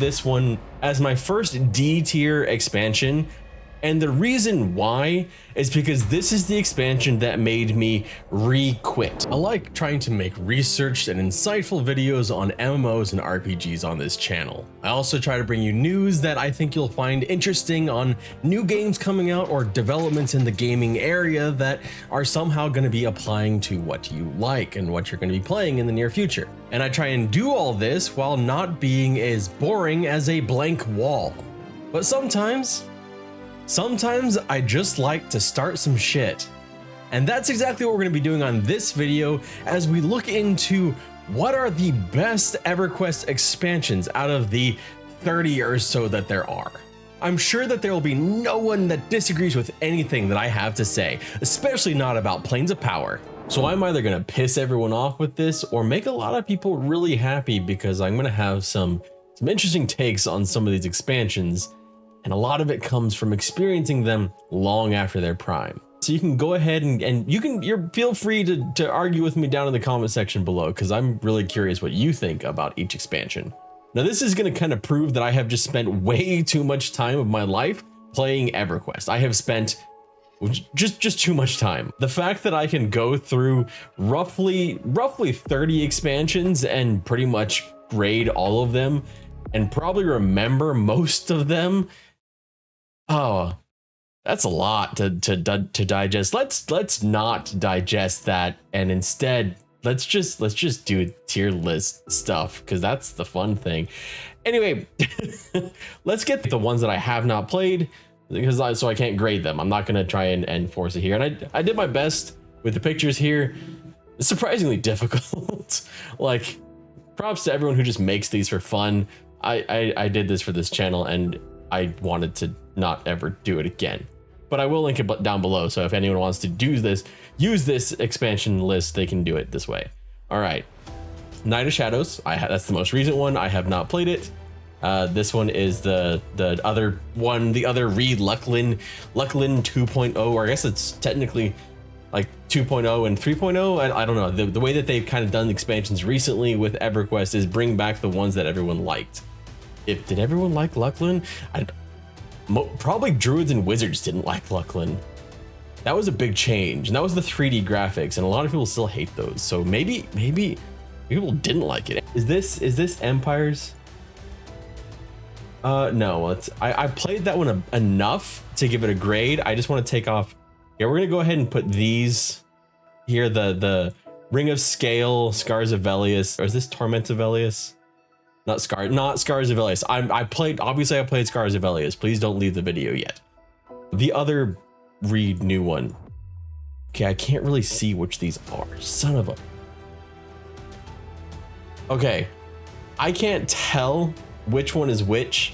This one as my first D tier expansion, and the reason why is because this is the expansion that made me re-quit. I like trying to make researched and insightful videos on MMOs and RPGs on this channel. I also try to bring you news that I think you'll find interesting on new games coming out or developments in the gaming area that are somehow going to be applying to what you like and what you're going to be playing in the near future. And I try and do all this while not being as boring as a blank wall. But sometimes I just like to start some shit. And that's exactly what we're going to be doing on this video as we look into what are the best EverQuest expansions out of the 30 or so that there are. I'm sure that there will be no one that disagrees with anything that I have to say, especially not about Planes of Power. So I'm either going to piss everyone off with this or make a lot of people really happy because I'm going to have some interesting takes on some of these expansions. And a lot of it comes from experiencing them long after their prime. So you can go ahead and you feel free to argue with me down in the comment section below, because I'm really curious what you think about each expansion. Now this is going to kind of prove that I have just spent way too much time of my life playing EverQuest. I have spent just too much time. The fact that I can go through roughly 30 expansions and pretty much grade all of them and probably remember most of them. Oh, that's a lot to digest. Let's not digest that, and instead let's just do tier list stuff, because that's the fun thing. Anyway, let's get the ones that I have not played, because so I can't grade them. I'm not gonna try and force it here, and I did my best with the pictures here. It's surprisingly difficult. Like, props to everyone who just makes these for fun. I did this for this channel, and I wanted to not ever do it again, but I will link it down below. So if anyone wants to use this expansion list, they can do it this way. All right, Night of Shadows. That's the most recent one. I have not played it. This one is the other one, the other Reed Lucklin 2.0, or I guess it's technically like 2.0 and 3.0. I don't know. The way that they've kind of done expansions recently with EverQuest is bring back the ones that everyone liked. Did everyone like Lucklin? Probably Druids and Wizards didn't like Lucklin. That was a big change, and that was the 3D graphics, and a lot of people still hate those. So maybe people didn't like it. Is this Empires? No, I played that one enough to give it a grade. I just want to take off. Yeah, we're gonna go ahead and put these here. The Ring of Scale, Scars of Velius, or is this Torment of Velius? Not Scars of Velius. I played Scars of Velius. Please don't leave the video yet. The other Reed new one. Okay, I can't really see which these are. Son of a. Okay, I can't tell which one is which.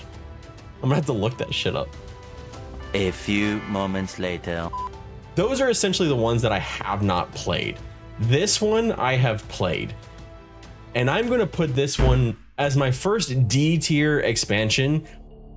I'm gonna have to look that shit up. A few moments later. Those are essentially the ones that I have not played. This one I have played, and I'm gonna put this one as my first D tier expansion.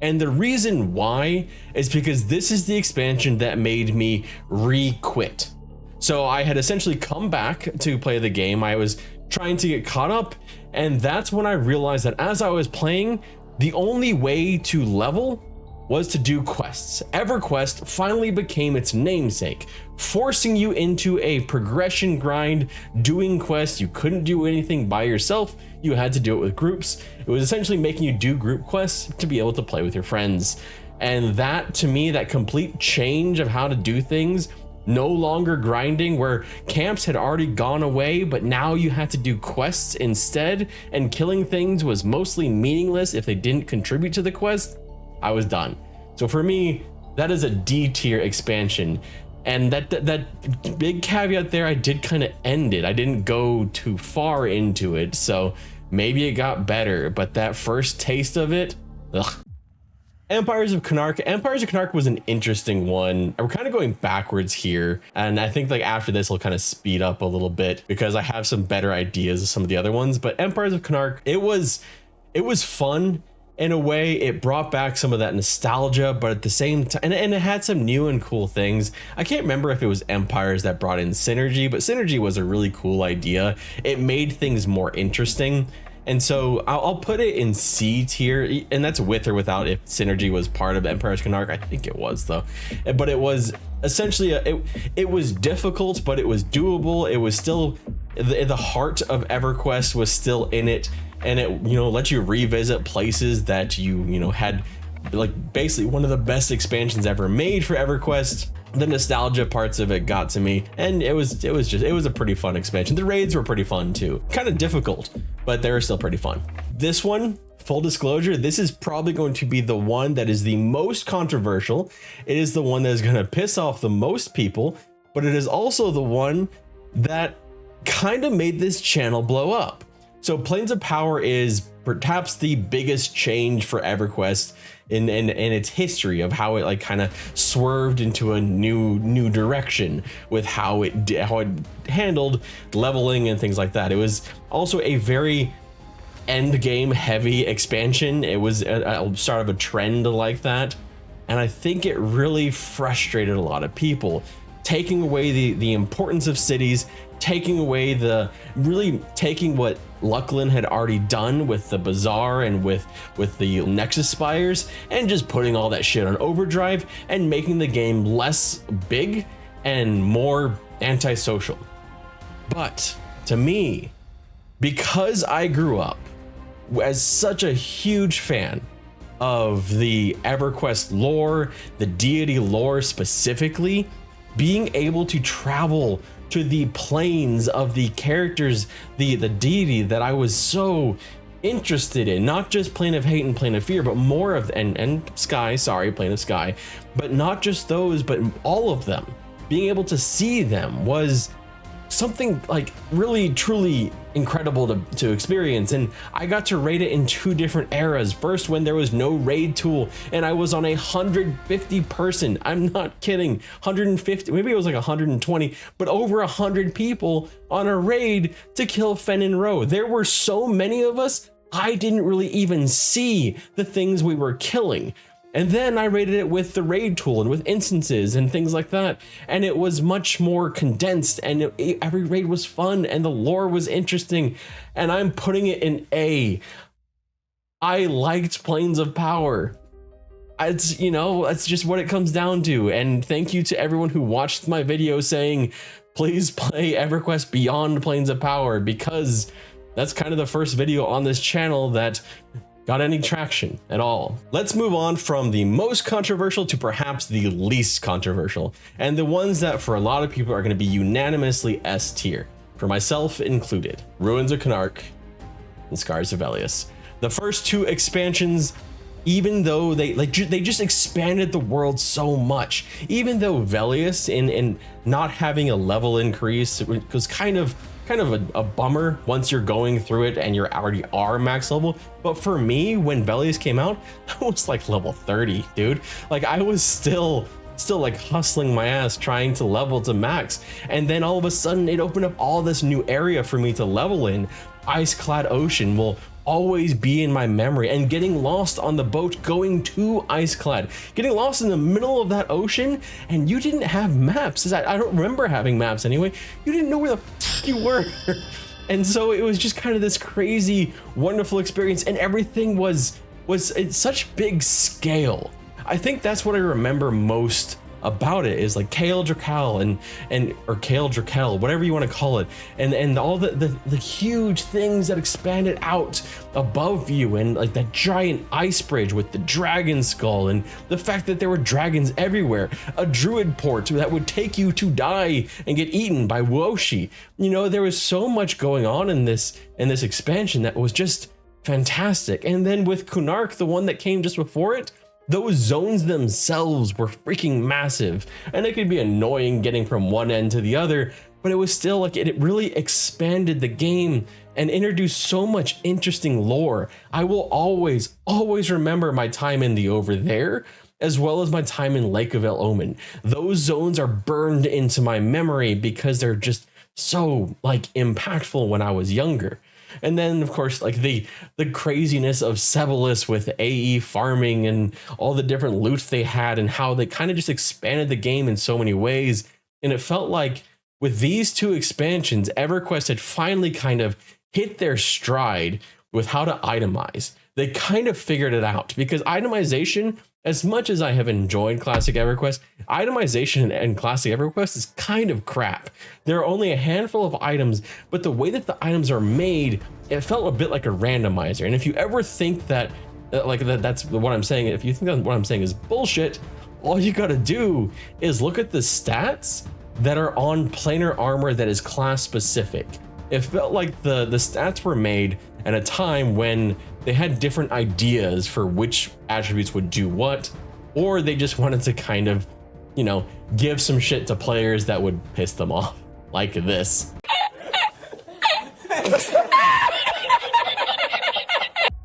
And the reason why is because this is the expansion that made me re-quit. So I had essentially come back to play the game. I was trying to get caught up, and that's when I realized that as I was playing, the only way to level was to do quests. EverQuest finally became its namesake, forcing you into a progression grind, doing quests. You couldn't do anything by yourself. You had to do it with groups. It was essentially making you do group quests to be able to play with your friends. And that, to me, that complete change of how to do things, no longer grinding where camps had already gone away, but now you had to do quests instead, and killing things was mostly meaningless if they didn't contribute to the quest. I was done. So for me, that is a D tier expansion. And that big caveat there, I did kind of end it. I didn't go too far into it, so maybe it got better, but that first taste of it, ugh. Empires of Knark was an interesting one. We're kind of going backwards here, and I think like after this we'll kind of speed up a little bit because I have some better ideas of some of the other ones. But Empires of Knark, it was fun. In a way, it brought back some of that nostalgia, but at the same time, and it had some new and cool things. I can't remember if it was Empires that brought in Synergy, but Synergy was a really cool idea. It made things more interesting. And so I'll put it in C tier, and that's with or without if Synergy was part of Empire's Canarch. I think it was though, but it was essentially it was difficult, but it was doable. It was still the heart of Everquest was still in it, and it let you revisit places that you had, like basically one of the best expansions ever made for Everquest. The nostalgia parts of it got to me, and it was a pretty fun expansion. The raids were pretty fun too, kind of difficult, but they were still pretty fun. This one, full disclosure, this is probably going to be the one that is the most controversial. It is the one that is going to piss off the most people, but it is also the one that kind of made this channel blow up. So Planes of Power is perhaps the biggest change for Everquest in its history of how it like kind of swerved into a new direction with how it handled leveling and things like that. It was also a very end game heavy expansion. It was a start of a trend like that, and I think it really frustrated a lot of people, taking away the importance of cities, taking away taking what Lucklin had already done with the Bazaar and with the Nexus Spires, and just putting all that shit on overdrive and making the game less big and more antisocial. But to me, because I grew up as such a huge fan of the Everquest lore, the deity lore specifically, being able to travel to the planes of the characters, the deity that I was so interested in, not just Plane of Hate and Plane of Fear, but more of, and Sky, sorry, Plane of Sky, but not just those, but all of them. Being able to see them was something like really truly incredible to experience. And I got to raid it in 2 different eras. First, when there was no raid tool and I was on 150 person, I'm not kidding, 150, maybe it was like 120, but over 100 people on a raid to kill Fennin Row. There were so many of us, I didn't really even see the things we were killing. And then I raided it with the raid tool and with instances and things like that. And it was much more condensed, and every raid was fun and the lore was interesting. And I'm putting it in A. I liked Planes of Power. It's, that's just what it comes down to. And thank you to everyone who watched my video saying, please play Everquest beyond Planes of Power, because that's kind of the first video on this channel that got any traction at all. Let's move on from the most controversial to perhaps the least controversial, and the ones that for a lot of people are going to be unanimously S tier, for myself included: Ruins of Canarch and Scars of Velius. The first 2 expansions, even though they just expanded the world so much, even though Velius in not having a level increase, it was kind of a bummer once you're going through it and you're already max level. But for me, when Velius came out, I was like level 30, dude. Like I was still like hustling my ass trying to level to max, and then all of a sudden it opened up all this new area for me to level in. Ice-clad Ocean will always be in my memory, and getting lost on the boat going to Iceclad, getting lost in the middle of that ocean, and you didn't have maps. I don't remember having maps anyway. You didn't know where the f you were. And so it was just kind of this crazy, wonderful experience, and everything was at such big scale. I think that's what I remember most about it, is like Kale Drakal or Kale Drakel, whatever you want to call it, and all the huge things that expanded out above you, and like that giant ice bridge with the dragon skull, and the fact that there were dragons everywhere, a druid port that would take you to die and get eaten by Woshi. There was so much going on in this expansion that was just fantastic. And then with Kunark, the one that came just before it, those zones themselves were freaking massive, and it could be annoying getting from one end to the other, but it was still like it really expanded the game and introduced so much interesting lore. I will always remember my time in the Over There, as well as my time in Lake of El Omen. Those zones are burned into my memory because they're just so like impactful when I was younger. And then, of course, like the craziness of Sebelis with AE farming and all the different loot they had, and how they kind of just expanded the game in so many ways. And it felt like with these 2 expansions, Everquest had finally kind of hit their stride with how to itemize. They kind of figured it out, because itemization, as much as I have enjoyed Classic EverQuest, itemization in Classic EverQuest is kind of crap. There are only a handful of items, but the way that the items are made, it felt a bit like a randomizer. And if you ever think that that's what I'm saying, if you think that what I'm saying is bullshit, all you gotta do is look at the stats that are on planar armor that is class specific. It felt like the stats were made at a time when they had different ideas for which attributes would do what, or they just wanted to kind of, you know, give some shit to players that would piss them off, like this.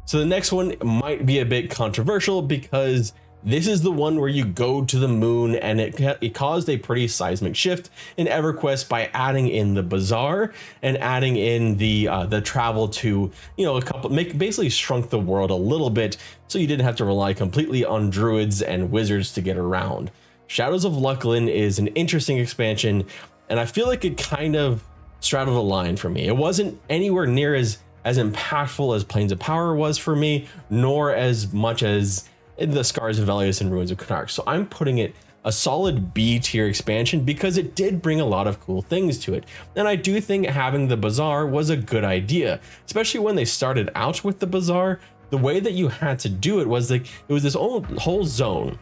So the next one might be a bit controversial, because this is the one where you go to the moon, and it caused a pretty seismic shift in EverQuest by adding in the bazaar and adding in the travel to, you know, basically shrunk the world a little bit, so you didn't have to rely completely on druids and wizards to get around. Shadows of Lucklin is an interesting expansion, and I feel like it kind of straddled a line for me. It wasn't anywhere near as impactful as Plains of Power was for me, nor as much as the Scars of Velius and Ruins of Knark. So I'm putting it a solid B tier expansion, because it did bring a lot of cool things to it. And I do think having the bazaar was a good idea, especially when they started out with the bazaar. The way that you had to do it was like, it was this whole zone,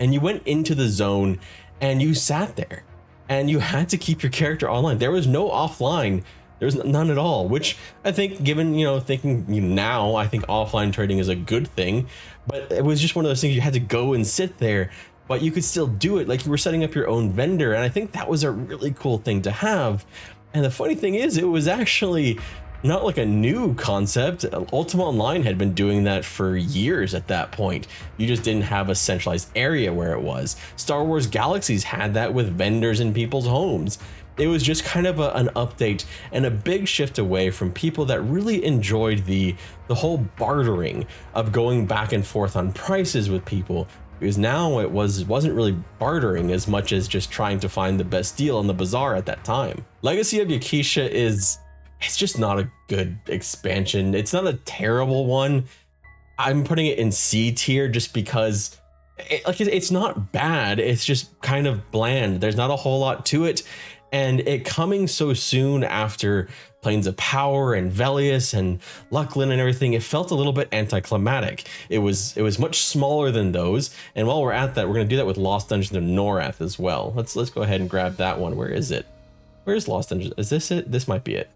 and you went into the zone and you sat there and you had to keep your character online. There was no offline. There's none at all, which I think, given, you know, thinking now, I think offline trading is a good thing, but it was just one of those things you had to go and sit there, but you could still do it like you were setting up your own vendor. And I think that was a really cool thing to have. And the funny thing is, it was actually not like a new concept. Ultima Online had been doing that for years at that point. You just didn't have a centralized area where it was. Star Wars Galaxies had that with vendors in people's homes. It was just kind of an update and a big shift away from people that really enjoyed the whole bartering of going back and forth on prices with people, because now it wasn't really bartering as much as just trying to find the best deal on the bazaar at that time. Legacy of Yakisha it's just not a good expansion. It's not a terrible one. I'm putting it in C tier just because it's not bad. It's just kind of bland. There's not a whole lot to it. And it coming so soon after Plains of Power and Velius and Lucklin and everything, it felt a little bit anticlimactic. It was much smaller than those. And while we're at that, we're going to do that with Lost Dungeons of Norath as well. Let's go ahead and grab that one. Where is it? Where's Lost Dungeons? Is this it? This might be it.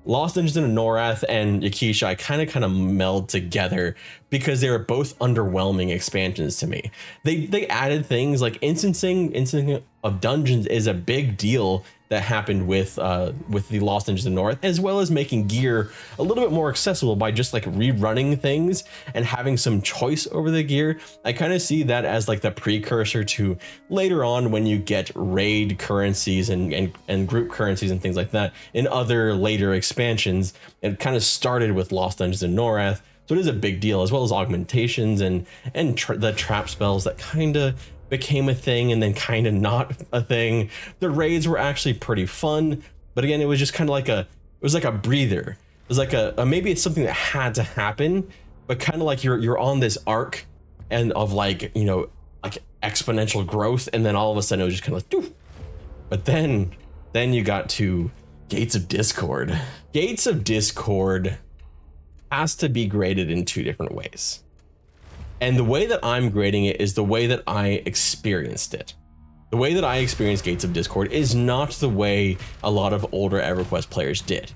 Lost Dungeons of Norath and Yakisha, I kind of meld together because they were both underwhelming expansions to me. They added things like instancing of dungeons is a big deal that happened with the Lost Dungeons of North, as well as making gear a little bit more accessible by just like rerunning things and having some choice over the gear. I kind of see that as like the precursor to later on when you get raid currencies and group currencies and things like that in other later expansions. It kind of started with Lost Dungeons of Norath, so it is a big deal, as well as augmentations and the trap spells that kind of became a thing and then kind of not a thing. The raids were actually pretty fun, but again, it was just kind of like a breather. It was like a maybe it's something that had to happen, but kind of like you're on this arc and of like, you know, like exponential growth, and then all of a sudden it was just kind of like doof. But then you got to Gates of Discord. Gates of Discord has to be graded in two different ways. And the way that I'm grading it is the way that I experienced it. The way that I experienced Gates of Discord is not the way a lot of older EverQuest players did.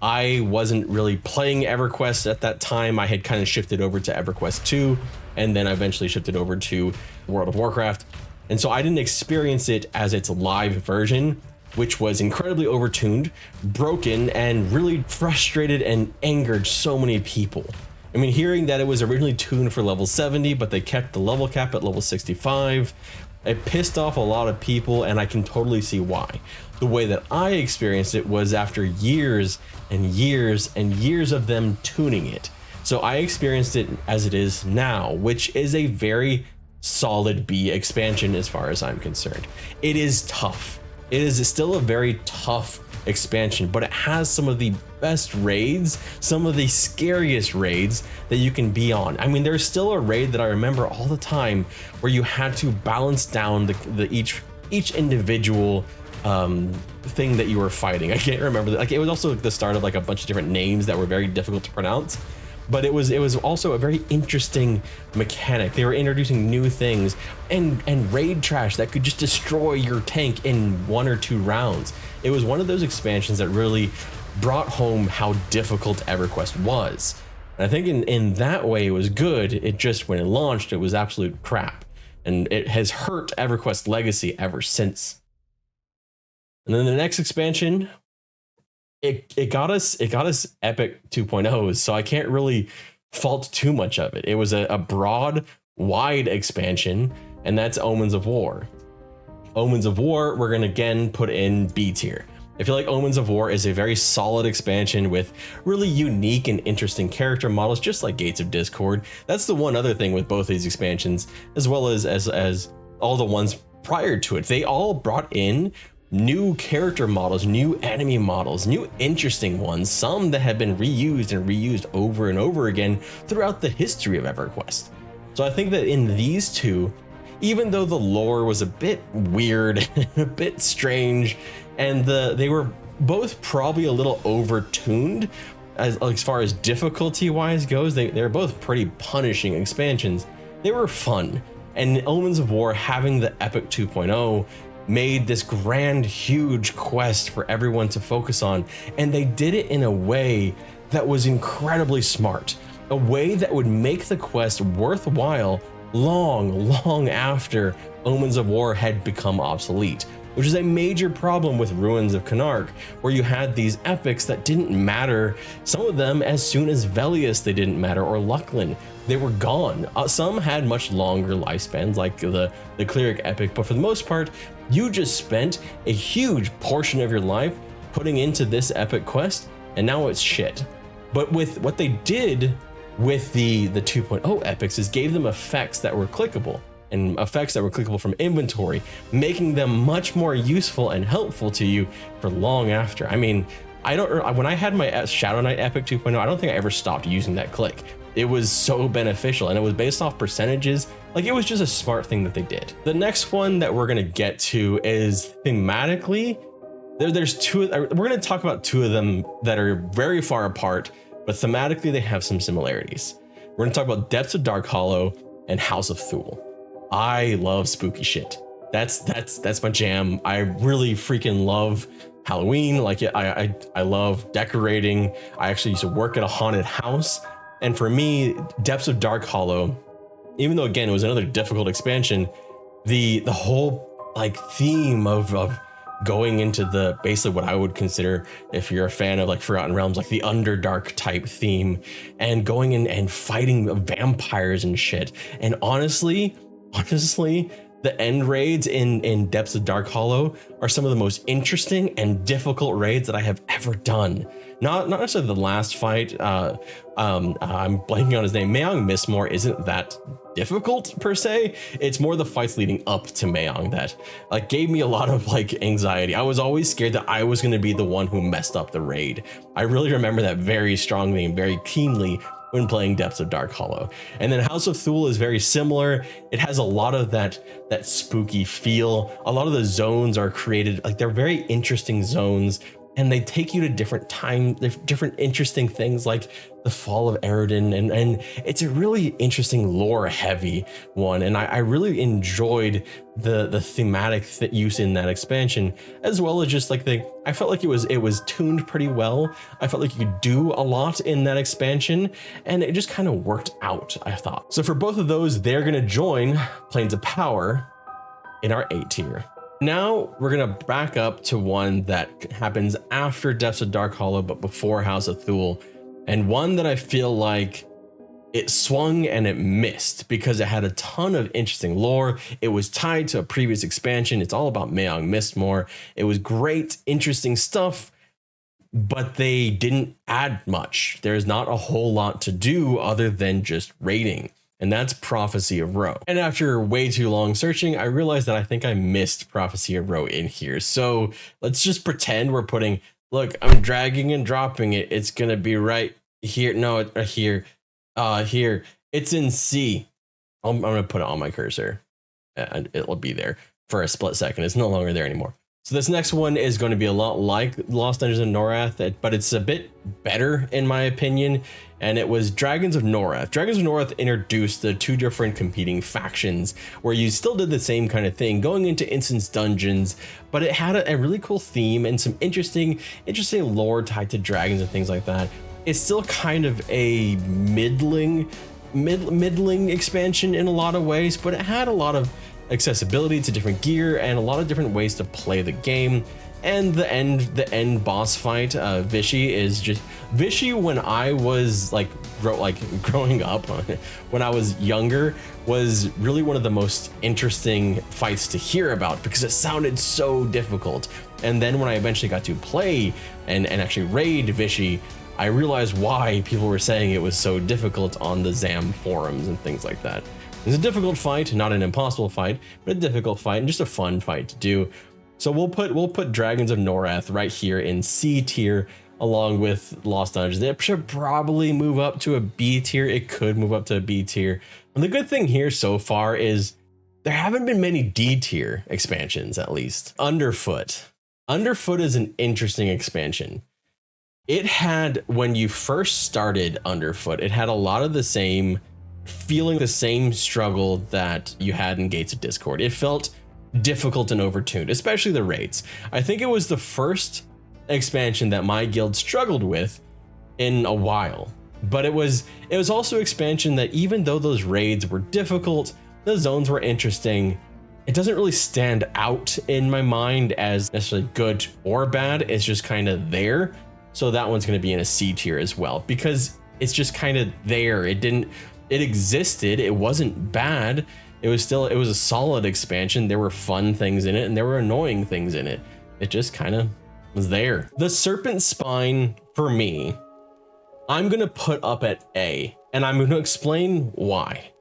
I wasn't really playing EverQuest at that time. I had kind of shifted over to EverQuest 2, and then I eventually shifted over to World of Warcraft. And so I didn't experience it as its live version, which was incredibly overtuned, broken, and really frustrated and angered so many people. I mean, hearing that it was originally tuned for level 70, but they kept the level cap at level 65, it pissed off a lot of people, and I can totally see why. The way that I experienced it was after years and years and years of them tuning it. So I experienced it as it is now, which is a very solid B expansion as far as I'm concerned. It is tough. It is still a very tough expansion, but it has some of the best raids, some of the scariest raids that you can be on. I mean, there's still a raid that I remember all the time where you had to balance down each individual thing that you were fighting. I can't remember like it was also like the start of like a bunch of different names that were very difficult to pronounce, but it was also a very interesting mechanic. They were introducing new things and raid trash that could just destroy your tank in 1 or 2 rounds. It was one of those expansions that really brought home how difficult EverQuest was. And I think in that way it was good. It just, when it launched, it was absolute crap, and it has hurt EverQuest legacy ever since. And then the next expansion, it got us Epic 2.0, so I can't really fault too much of it. It was a broad, wide expansion, and that's Omens of War. Omens of War, we're gonna again put in B tier. I feel like Omens of War is a very solid expansion with really unique and interesting character models, just like Gates of Discord. That's the one other thing with both these expansions, as well as all the ones prior to it. They all brought in new character models, new enemy models, new interesting ones, some that have been reused over and over again throughout the history of EverQuest. So I think that in these two, even though the lore was a bit weird, a bit strange, and they were both probably a little overtuned as far as difficulty wise goes, they're both pretty punishing expansions. They were fun, and Omens of War having the Epic 2.0 made this grand, huge quest for everyone to focus on, and they did it in a way that was incredibly smart, a way that would make the quest worthwhile long after Omens of War had become obsolete, which is a major problem with Ruins of Canark, where you had these epics that didn't matter. Some of them, as soon as Velius, they didn't matter, or Lucklin, they were gone. Some had much longer lifespans, like the Cleric epic, but for the most part, you just spent a huge portion of your life putting into this epic quest, and now it's shit. But with what they did with the 2.0 epics is gave them effects that were clickable, and effects that were clickable from inventory, making them much more useful and helpful to you for long after. I mean, when I had my Shadow Knight Epic 2.0, I don't think I ever stopped using that click. It was so beneficial, and it was based off percentages. Like, it was just a smart thing that they did. The next one that we're gonna get to is thematically. There's two. We're gonna talk about two of them that are very far apart, but thematically they have some similarities. We're gonna talk about Depths of Dark Hollow and House of Thule. I love spooky shit. That's my jam. I really freaking love Halloween. Like, I love decorating. I actually used to work at a haunted house. And for me, Depths of Dark Hollow, even though again it was another difficult expansion, the whole like theme of going into the basically what I would consider, if you're a fan of like Forgotten Realms, like the Underdark type theme, and going in and fighting vampires and shit. And honestly, the end raids in Depths of Dark Hollow are some of the most interesting and difficult raids that I have ever done. Not necessarily the last fight. I'm blanking on his name. Mayong Mistmore isn't that difficult per se. It's more the fights leading up to Mayong that like gave me a lot of like anxiety. I was always scared that I was going to be the one who messed up the raid. I really remember that very strongly and very keenly when playing Depths of Dark Hollow. And then House of Thule is very similar. It has a lot of that spooky feel. A lot of the zones are created, like they're very interesting zones, and they take you to different interesting things like the fall of Eridan, and it's a really interesting lore heavy one. And I really enjoyed the thematic use in that expansion, as well as just like I felt like it was tuned pretty well. I felt like you could do a lot in that expansion, and it just kind of worked out, I thought. So for both of those, they're gonna join Planes of Power in our A tier. Now we're gonna back up to one that happens after Depths of Dark Hollow, but before House of Thule, and one that I feel like it swung and it missed because it had a ton of interesting lore. It was tied to a previous expansion. It's all about Mayong Mistmore. It was great, interesting stuff, but they didn't add much. There's not a whole lot to do other than just raiding. And that's Prophecy of Ro. And after way too long searching, I realized that I think I missed Prophecy of Ro in here. So let's just pretend we're putting Look, I'm dragging and dropping it. It's gonna be right here. No, here. Here. It's in C. I'm gonna put it on my cursor, and it'll be there for a split second. It's no longer there anymore. So this next one is going to be a lot like Lost Dungeons of Norath, but it's a bit better in my opinion. And it was Dragons of Norath. Dragons of Norath introduced the two different competing factions where you still did the same kind of thing, going into instance dungeons, but it had a really cool theme and some interesting lore tied to dragons and things like that. It's still kind of a middling expansion in a lot of ways, but it had a lot of accessibility to different gear and a lot of different ways to play the game. And the end boss fight, Vishy when I was growing up, when I was younger, was really one of the most interesting fights to hear about because it sounded so difficult. And then when I eventually got to play and actually raid Vishy, I realized why people were saying it was so difficult on the ZAM forums and things like that. It's a difficult fight, not an impossible fight, but a difficult fight and just a fun fight to do. So we'll put Dragons of Norath right here in C tier along with Lost Dungeons. It should probably move up to a B tier. It could move up to a B tier. And the good thing here so far is there haven't been many D tier expansions, at least. Underfoot. Underfoot is an interesting expansion. It had, when you first started Underfoot, it had a lot of the same feeling, the same struggle that you had in Gates of Discord. It felt difficult and overtuned, especially the raids. I think it was the first expansion that my guild struggled with in a while, but it was also expansion that even though those raids were difficult, the zones were interesting. It doesn't really stand out in my mind as necessarily good or bad. It's just kind of there. So that one's going to be in a C tier as well, because it's just kind of there. It existed. It wasn't bad. It was a solid expansion. There were fun things in it and there were annoying things in it. It just kind of was there. The Serpent Spine, for me, I'm going to put up at A, and I'm going to explain why.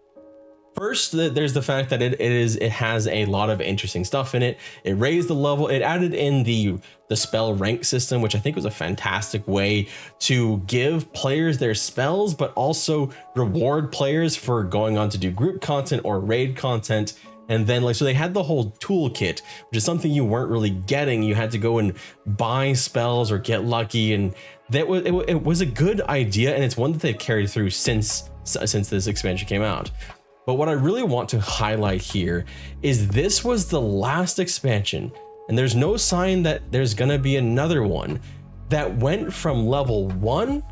First, there's the fact that it has a lot of interesting stuff in it. It raised the level. It added in the spell rank system, which I think was a fantastic way to give players their spells, but also reward players for going on to do group content or raid content. And then so they had the whole toolkit, which is something you weren't really getting. You had to go and buy spells or get lucky, and it was a good idea, and it's one that they've carried through since this expansion came out. But what I really want to highlight here is this was the last expansion, and there's no sign that there's gonna be another one that went from level 1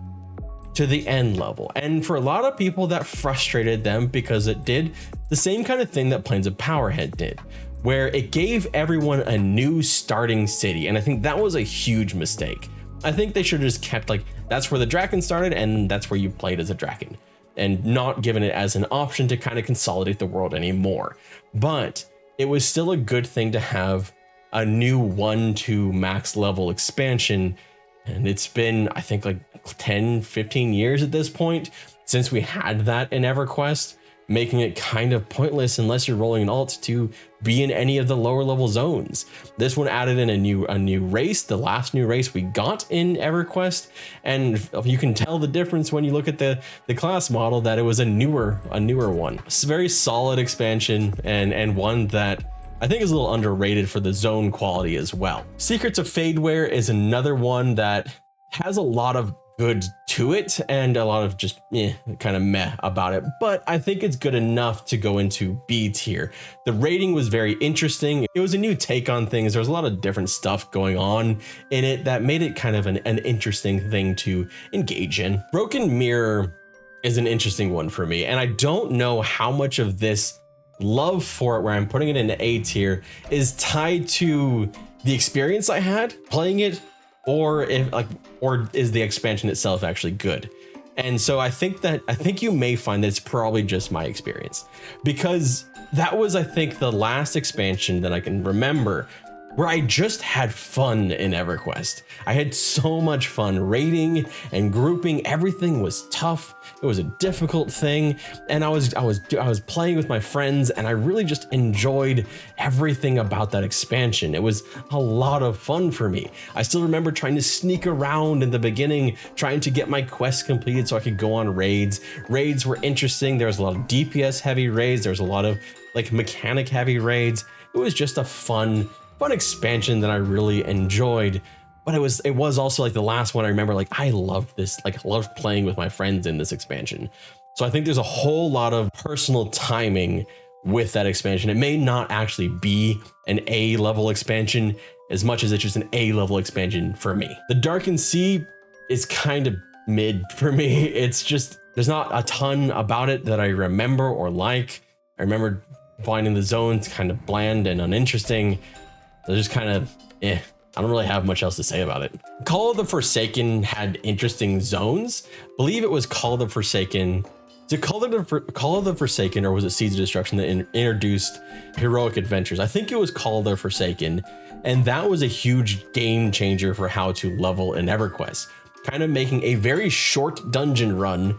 to the end level. And for a lot of people that frustrated them because it did the same kind of thing that Plains of Powerhead did, where it gave everyone a new starting city. And I think that was a huge mistake. I think they should have just kept that's where the Draken started and that's where you played as a Draken, and not given it as an option to kind of consolidate the world anymore. But it was still a good thing to have a new 1-2 max level expansion. And it's been, I think, 10-15 years at this point since we had that in Everquest, making it kind of pointless unless you're rolling an alt to be in any of the lower level zones. This one added in a new race, the last new race we got in Everquest, and you can tell the difference when you look at the class model that it was a newer one. It's a very solid expansion and one that I think is a little underrated for the zone quality as well. Secrets of Fadeware is another one that has a lot of good to it and a lot of just kind of meh about it, but I think it's good enough to go into B tier. The rating was very interesting. It was a new take on things. There was a lot of different stuff going on in it that made it kind of an interesting thing to engage in. Broken Mirror is an interesting one for me, and I don't know how much of this love for it, where I'm putting it into A tier, is tied to the experience I had playing it, or is the expansion itself actually good. And so I think you may find that it's probably just my experience, because that was, I think, the last expansion that I can remember where I just had fun in EverQuest. I had so much fun raiding and grouping. Everything was tough. It was a difficult thing, and I was playing with my friends, and I really just enjoyed everything about that expansion. It was a lot of fun for me. I still remember trying to sneak around in the beginning, trying to get my quests completed so I could go on raids. Raids were interesting. There was a lot of DPS heavy raids. There was a lot of like mechanic heavy raids. It was just a fun expansion that I really enjoyed. But it was also like the last one I remember, like I loved this, like I loved playing with my friends in this expansion. So I think there's a whole lot of personal timing with that expansion. It may not actually be an A level expansion as much as it's just an A level expansion for me. The Darkened Sea is kind of mid for me. It's just, there's not a ton about it that I remember or like. I remember finding the zones kind of bland and uninteresting. They're just kind of, I don't really have much else to say about it. Call of the Forsaken had interesting zones. I believe it was Call of the Forsaken. Is it Call of the Forsaken, or was it Seeds of Destruction that introduced heroic adventures? I think it was Call of the Forsaken, and that was a huge game changer for how to level in EverQuest, kind of making a very short dungeon run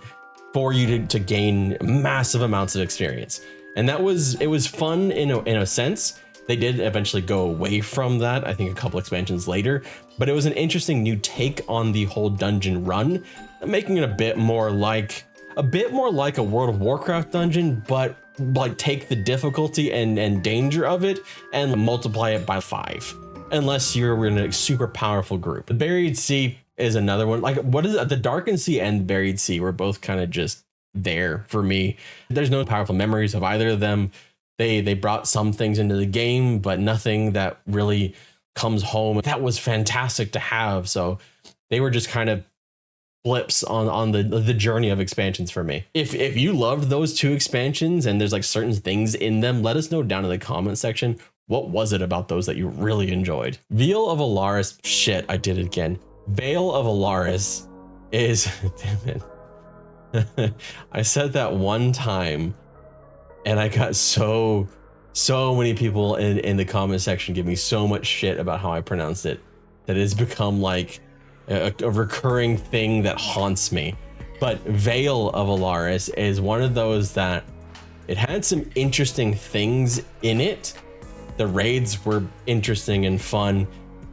for you to gain massive amounts of experience. And it was fun in a sense. They did eventually go away from that, I think a couple expansions later, but it was an interesting new take on the whole dungeon run, making it a bit more like a World of Warcraft dungeon, but like take the difficulty and danger of it and multiply it by 5, unless you're in a super powerful group. The Buried Sea is another one. Like, what is it? The Darkened Sea and Buried Sea were both kind of just there for me. There's no powerful memories of either of them. They brought some things into the game, but nothing that really comes home. That was fantastic to have. So they were just kind of blips on the journey of expansions for me. If you loved those two expansions and there's like certain things in them, let us know down in the comment section. What was it about those that you really enjoyed? Veil of Alaris. Shit, I did it again. Veil of Alaris is, damn it. I said that one time, and I got so many people in the comment section give me so much shit about how I pronounced it that it's become like a recurring thing that haunts me. But Veil of Alaris is one of those that it had some interesting things in it. The raids were interesting and fun,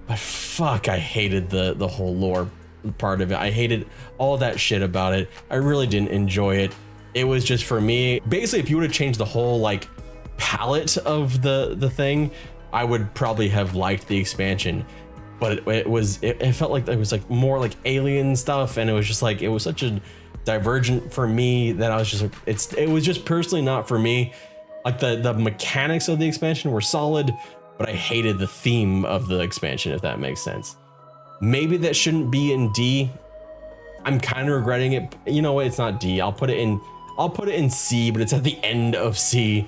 but fuck, I hated the whole lore part of it. I hated all that shit about it. I really didn't enjoy it. It was just, for me, basically, if you would have changed the whole like palette of the thing, I would probably have liked the expansion. But it felt like it was like more like alien stuff, and it was just like, it was such a divergent for me that I was just like, it was just personally not for me. Like the mechanics of the expansion were solid, but I hated the theme of the expansion, if that makes sense. Maybe that shouldn't be in D. I'm kind of regretting it. You know what? It's not D. I'll put it in C, but it's at the end of C.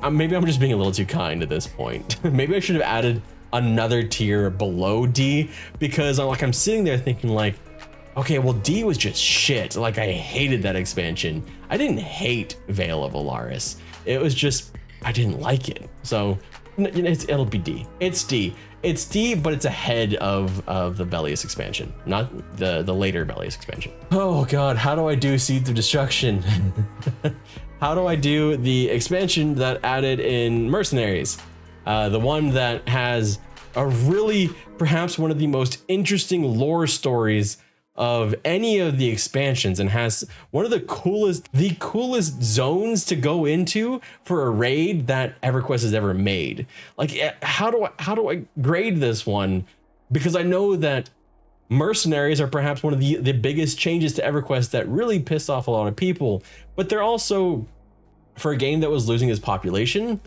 Maybe I'm just being a little too kind at this point. Maybe I should have added another tier below D, because I'm sitting there thinking like, okay, well, D was just shit. Like, I hated that expansion. I didn't hate Veil of Alaris. It was just, I didn't like it. So it'll be D. It's D. It's D, but it's ahead of the Bellius expansion, not the later Bellius expansion. Oh God, how do I do Seeds of Destruction? How do I do the expansion that added in Mercenaries? The one that has a really, perhaps one of the most interesting lore stories of any of the expansions, and has one of the coolest zones to go into for a raid that EverQuest has ever made. Like, how do I grade this one? Because I know that Mercenaries are perhaps one of the biggest changes to EverQuest that really pissed off a lot of people, but they're also, for a game that was losing its population,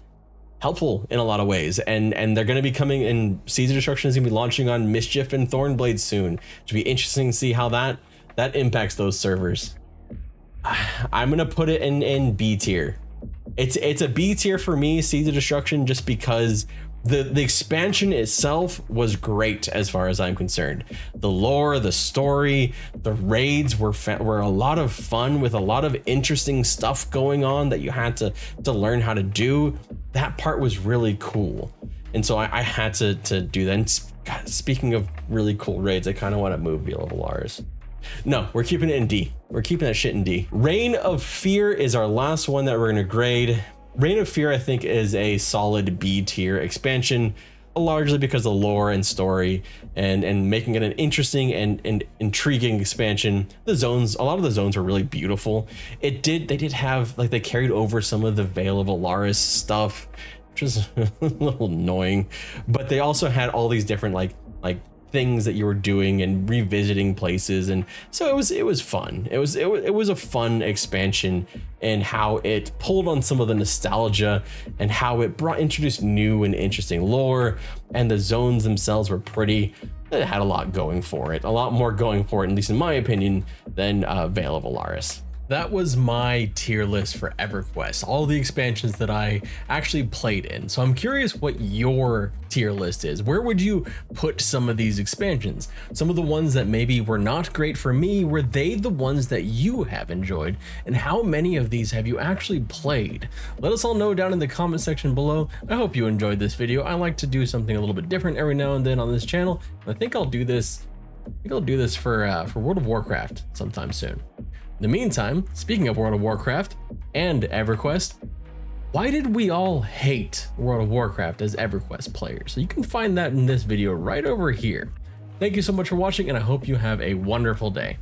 helpful in a lot of ways. And they're going to be coming, and Seeds of Destruction is going to be launching on Mischief and Thornblade soon. It should be interesting to see how that impacts those servers. I'm going to put it in B tier. It's a B tier for me, Seeds of Destruction, just because the expansion itself was great as far as I'm concerned. The lore, the story, the raids were a lot of fun, with a lot of interesting stuff going on that you had to learn how to do. That part was really cool. And so I had to do that. And God, speaking of really cool raids, I kind of want to move Lars. No, we're keeping it in D. We're keeping that shit in D. Reign of Fear is our last one that we're going to grade. Reign of Fear, I think, is a solid B tier expansion, largely because of lore and story and making it an interesting and intriguing expansion. The zones, a lot of the zones were really beautiful. They did have, like, they carried over some of the Veil of Alaris stuff, which is a little annoying, but they also had all these different like things that you were doing and revisiting places, and so it was fun. It was a fun expansion, and how it pulled on some of the nostalgia and how it introduced new and interesting lore, and the zones themselves were pretty. It had a lot going for it, a lot more going for it, at least in my opinion, than Veil of Alaris. That was my tier list for EverQuest, all the expansions that I actually played in. So I'm curious what your tier list is. Where would you put some of these expansions? Some of the ones that maybe were not great for me, were they the ones that you have enjoyed? And how many of these have you actually played? Let us all know down in the comment section below. I hope you enjoyed this video. I like to do something a little bit different every now and then on this channel. I think I'll do this. For World of Warcraft sometime soon. In the meantime, speaking of World of Warcraft and EverQuest, why did we all hate World of Warcraft as EverQuest players? So you can find that in this video right over here. Thank you so much for watching, and I hope you have a wonderful day.